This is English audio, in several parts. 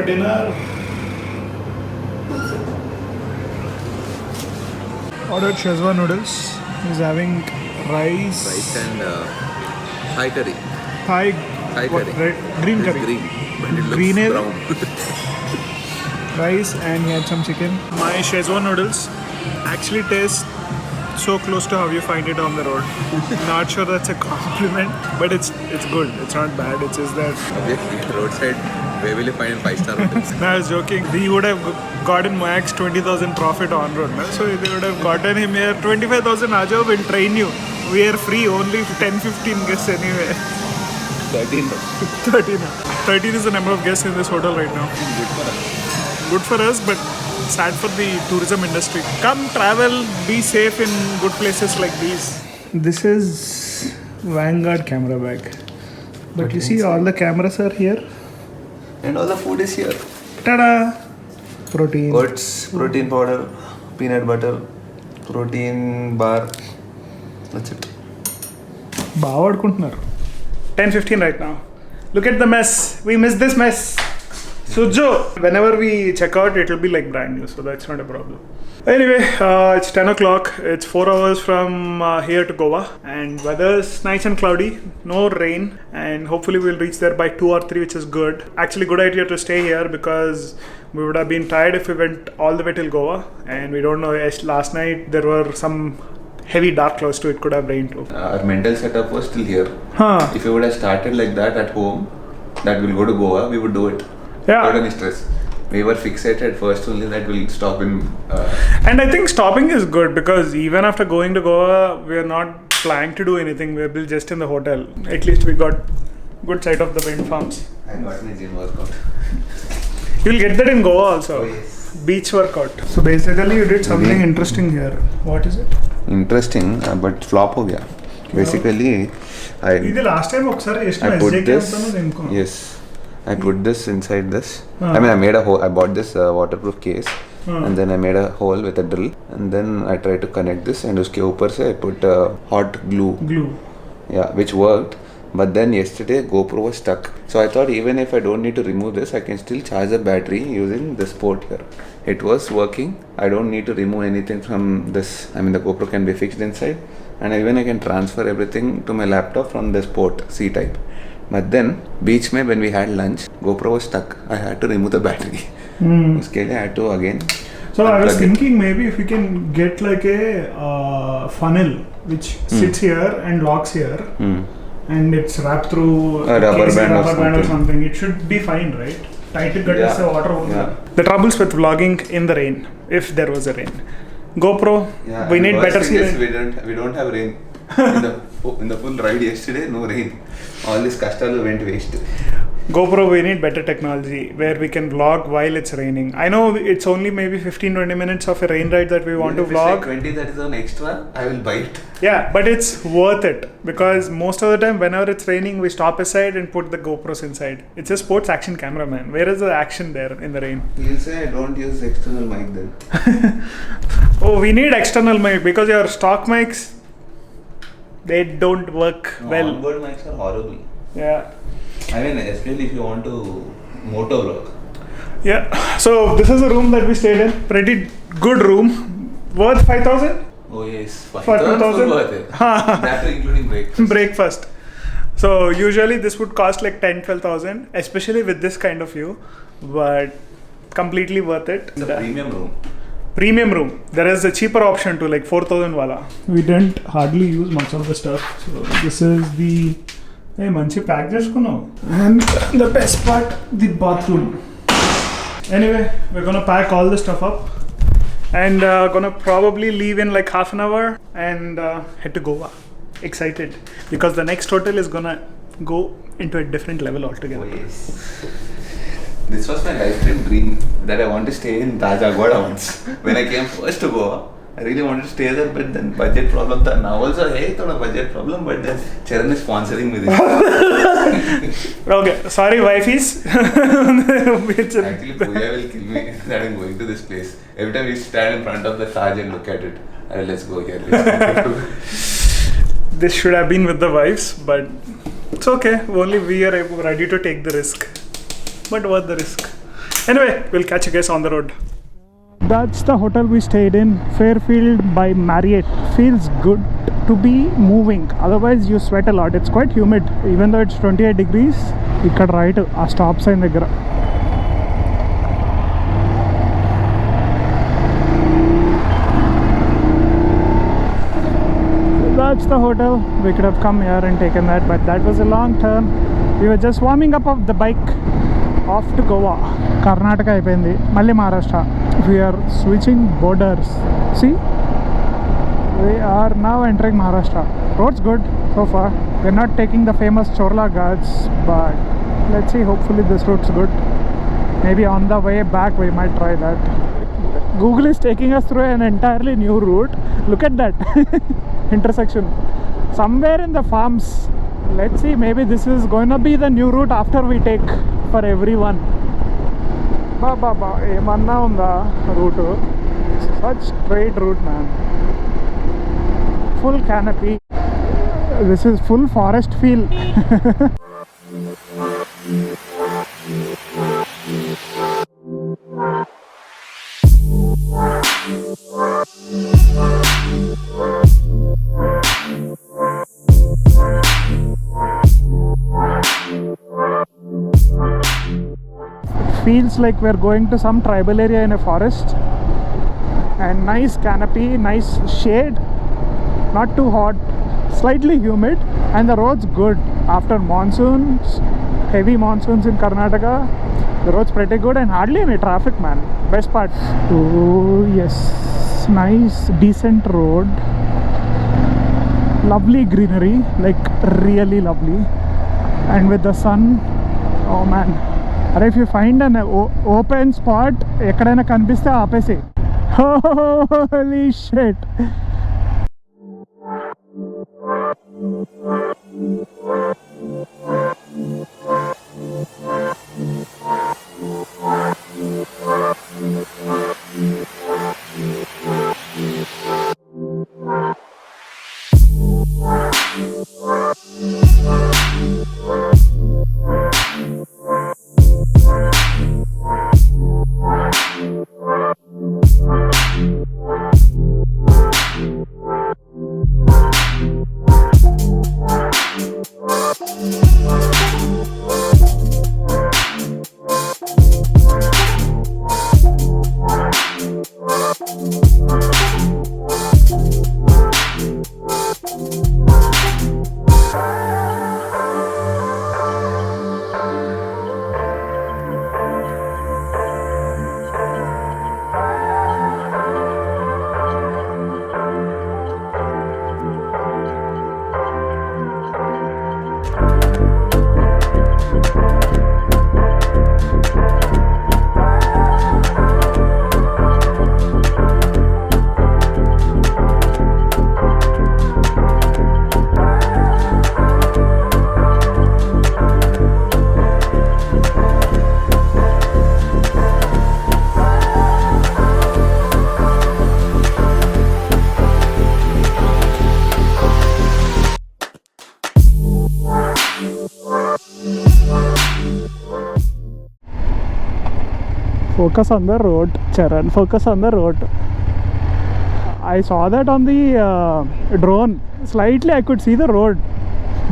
for dinner. Ordered Szechuan noodles. He's having rice. Rice and Thai curry. Thai What, curry. Green it's curry. green, but it looks Green brown. Rice, and he had some chicken. My Szechuan noodles actually taste so close to how you find it on the road. Not sure that's a compliment, but it's good. It's not bad. It's just that. Obviously, roadside, where will you find 5-star hotels? No, I was joking. We would have gotten max 20,000 profit on road. No? So they would have gotten him here 25,000. Ajo will train you. We are free, only 10-15 guests anyway. 13. 13 is the number of guests in this hotel right now. Good for us, but sad for the tourism industry. Come travel, be safe in good places like these. This is Vanguard camera bag. But you see all the cameras are here. And all the food is here. Ta-da! Protein. Oats, protein powder, peanut butter, protein bar. That's it. Bawa adukuntunnaru. 10:15 right now. Look at the mess. We missed this mess. Sujo. Whenever we check out, it will be like brand new, so that's not a problem. Anyway, it's 10 o'clock. It's 4 hours from here to Goa, and weather's nice and cloudy, no rain, and hopefully we'll reach there by 2 or 3, which is good. Actually, good idea to stay here because we would have been tired if we went all the way till Goa, and we don't know. Last night there were some heavy dark clouds too. It could have rained too. Our mental setup was still here. Huh. If you would have started like that at home, that we'll go to Goa, we would do it. Yeah. Without any stress. We were fixated first only that we'll stop in. And I think stopping is good because even after going to Goa, we are not planning to do anything. We'll be just in the hotel. At least we got good sight of the wind farms. I got my gym workout. You'll get that in Goa also. Oh, yes. Beach workout. So basically you did something interesting here. What is it? Interesting, but flop ho gaya. Basically, I last time put this. Yes. I put this inside this. I mean, I made a hole. I bought this waterproof case, and then I made a hole with a drill, and then I tried to connect this, and uske upar se I put hot glue. Yeah, which worked. But then yesterday GoPro was stuck. So I thought even if I don't need to remove this, I can still charge the battery using this port here. It was working. I don't need to remove anything from this. I mean, the GoPro can be fixed inside, and even I can transfer everything to my laptop from this port C type. But then, beach mein when we had lunch, GoPro was stuck. I had to remove the battery. Uske liye I had to again. So I was thinking maybe if we can get like a funnel which sits here and locks here, and it's wrapped through a rubber band or something. It should be fine, right? Tight to get the water over. Yeah. The troubles with vlogging in the rain, if there was a rain. GoPro, we need better season. We don't have rain. in the full ride yesterday, no rain. All this kashtalu went waste. GoPro, we need better technology where we can vlog while it's raining. I know it's only maybe 15-20 minutes of a rain ride that we want to vlog. If 20 that is an extra, I will buy it. Yeah, but it's worth it because most of the time whenever it's raining, we stop aside and put the GoPros inside. It's a sports action camera, man. Where is the action there in the rain? You'll say I don't use external mic then. Oh, we need external mic because your stock mics, they don't work well. Onboard mics are horrible. Yeah. I mean, especially if you want to moto vlog. Yeah. So this is the room that we stayed in. Pretty good room. Worth 5,000? Oh yes. For 2,000? Worth it. That including breakfast. Breakfast. So usually this would cost like 10-12,000, especially with this kind of view. But completely worth it. It's a premium room. Premium room. There is a cheaper option to like 4,000 wala. We didn't hardly use much of the stuff. So this is the manchi pack cheskunnam. And the best part, the bathroom. Anyway, we're gonna pack all the stuff up and gonna probably leave in like half an hour and head to Goa. Excited because the next hotel is gonna go into a different level altogether. Oh yes. This was my lifetime dream that I want to stay in Taj Aguada once. When I came first to Goa, I really wanted to stay there, but then budget problem tha. Now also, hey, thoda budget problem, but then Charan is sponsoring me this. Okay, sorry, wifeys. Actually, Pooja will kill me that I'm going to this place. Every time we stand in front of the Taj and look at it, let's go here. This should have been with the wives, but it's okay. Only we are ready to take the risk. But worth the risk. Anyway, we'll catch you guys on the road. That's the hotel we stayed in, Fairfield by Marriott. Feels good to be moving, otherwise you sweat a lot. It's quite humid, even though it's 28 degrees. Ikkada right a stop sign daggara. That's the hotel. We could have come here and taken that, but that was a long turn. We were just warming up of the bike. Off to Goa. Karnataka అయిపోయింది, మళ్ళీ Maharashtra. We are switching borders. See, we are now entering Maharashtra. Road's good so far. We're not taking the famous Chorla Ghats, but let's see, hopefully this route's good. Maybe on the way back we might try that. Google is taking us through an entirely new route. Look at that intersection somewhere in the farms. Let's see, maybe this is going to be the new route after we take for everyone. ఏమన్నా ఉందా route? Such straight route, man. Full canopy. This is full forest feel. Feels like we're going to some tribal area in a forest, and nice canopy, nice shade, not too hot, slightly humid, and the road's good. After monsoons, heavy monsoons in Karnataka, the road's pretty good and hardly any traffic, man. Best part. Oh yes, nice decent road, lovely greenery, like really lovely, and with the sun, oh man. Or if you find an open spot, ekkadaina kanpiste aapesi. Holy shit. Focus on the road, Charan. Focus on the road. I saw that on the drone. Slightly I could see the road,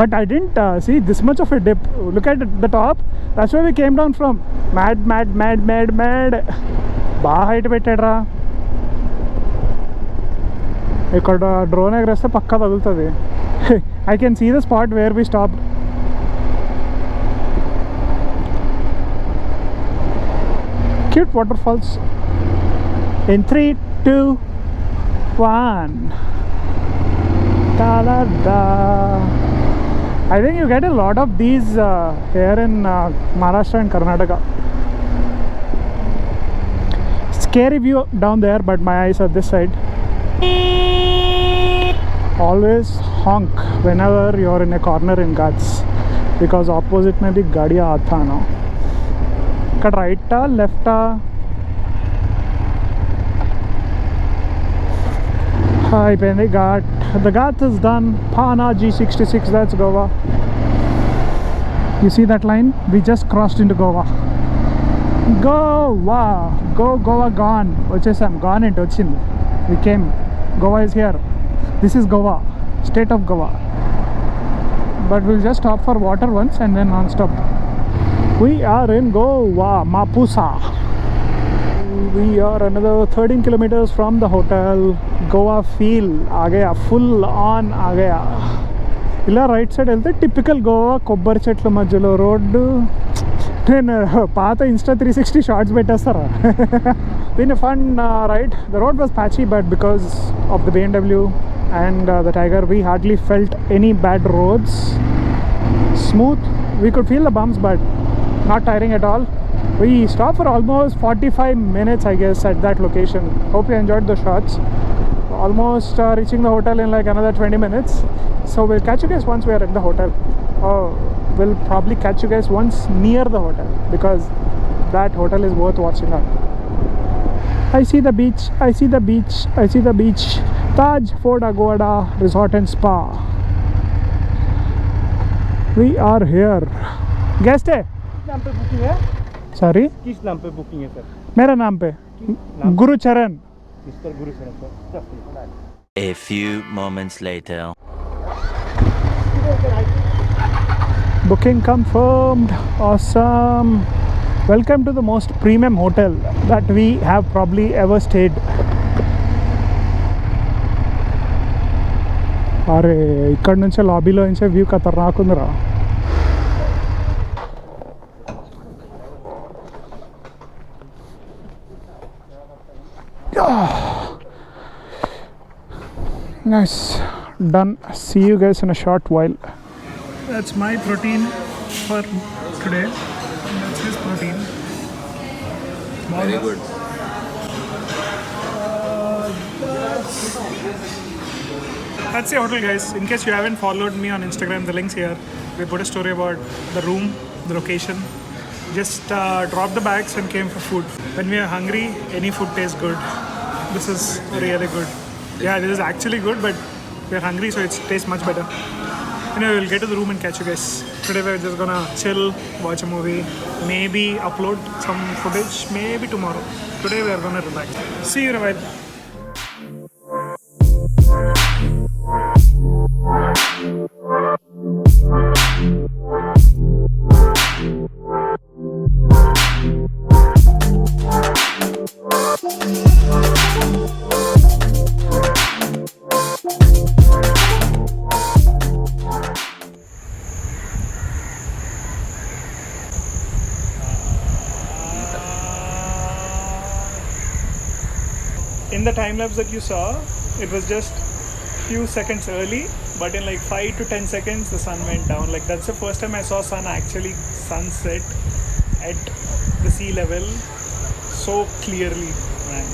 but I didn't see this much of a dip. Look at the top. That's where we came down from. Mad. Ba height పెట్టాడ్రా. ఇక్కడ drone ఎగరేస్తే పక్కా తగులుతుంది. I can see the spot where we stopped. Cute waterfalls. In 3, 2, 1. Da-da-da. I think you get a lot of these here in Maharashtra and Karnataka. Scary view down there, but my eyes are this side. Always honk whenever you're in a corner in Ghats, because opposite mein bhi gaadiyan aata na. Ikkada right left. అయిపోయింది Ghat. The Ghat is done. Pana G66, that's Goa. You see that line? We just crossed into Goa. Goa. Goa gone. Vachesam. Gone into వచ్చింది. We came. Goa is here. This is Goa. State of Goa. But we'll just stop for water once and then non-stop. We are in Goa. Mapusa. We are another 13 kilometers from the hotel. Goa feel आ गया. Full on आ गया. ఇలా right side వెళ్తే typical Goa కొబ్బరి చెట్ల మధ్యలో road నేను పాత ఇన్స్టా 360 షార్ట్స్ పెట్టేస్తారా been a fun ride. The road was patchy but because of the BMW and the Tiger we hardly felt any bad roads. Smooth. We could feel the bumps but not tiring at all. We stopped for almost 45 minutes I guess at that location. Hope you enjoyed the shots. Almost reaching the hotel in like another 20 minutes. So we'll catch you guys once we are at the hotel. We'll probably catch you guys once near the hotel because that hotel is worth watching out. I see the beach. I see the beach. I see the beach. Taj Fort Agoda Resort and Spa. We are here. Guest है? किस नाम पे booking है? Sorry? किस नाम पे booking है sir? मेरा नाम पे Gurucharan. Mister Gurucharan sir. A few moments later. Booking confirmed. Awesome. Welcome to the most premium hotel that we have probably ever stayed. అరే ఇక్కడ నుంచే లాబీలో నుంచే వ్యూ ఖతర్నాక్ ఉందిరా. Nice. Done. See you guys in a short while. That's my protein for today. That's his protein. Very good. That's the hotel, guys. In case you haven't followed me on Instagram, the link's here. We put a story about the room, the location. Just dropped the bags and came for food. When we are hungry, any food tastes good. This is really good. Yeah, this is actually good, but we are hungry, so it tastes much better. Anyway, we'll get to the room and catch you guys. Today we're just gonna chill, watch a movie, maybe upload some footage, maybe tomorrow. Today we're gonna relax. See you in a while. In the time lapse that you saw, it was just few seconds early, but in like 5 to 10 seconds the sun went down. Like that's the first time I saw sunset at the sea level so clearly, man.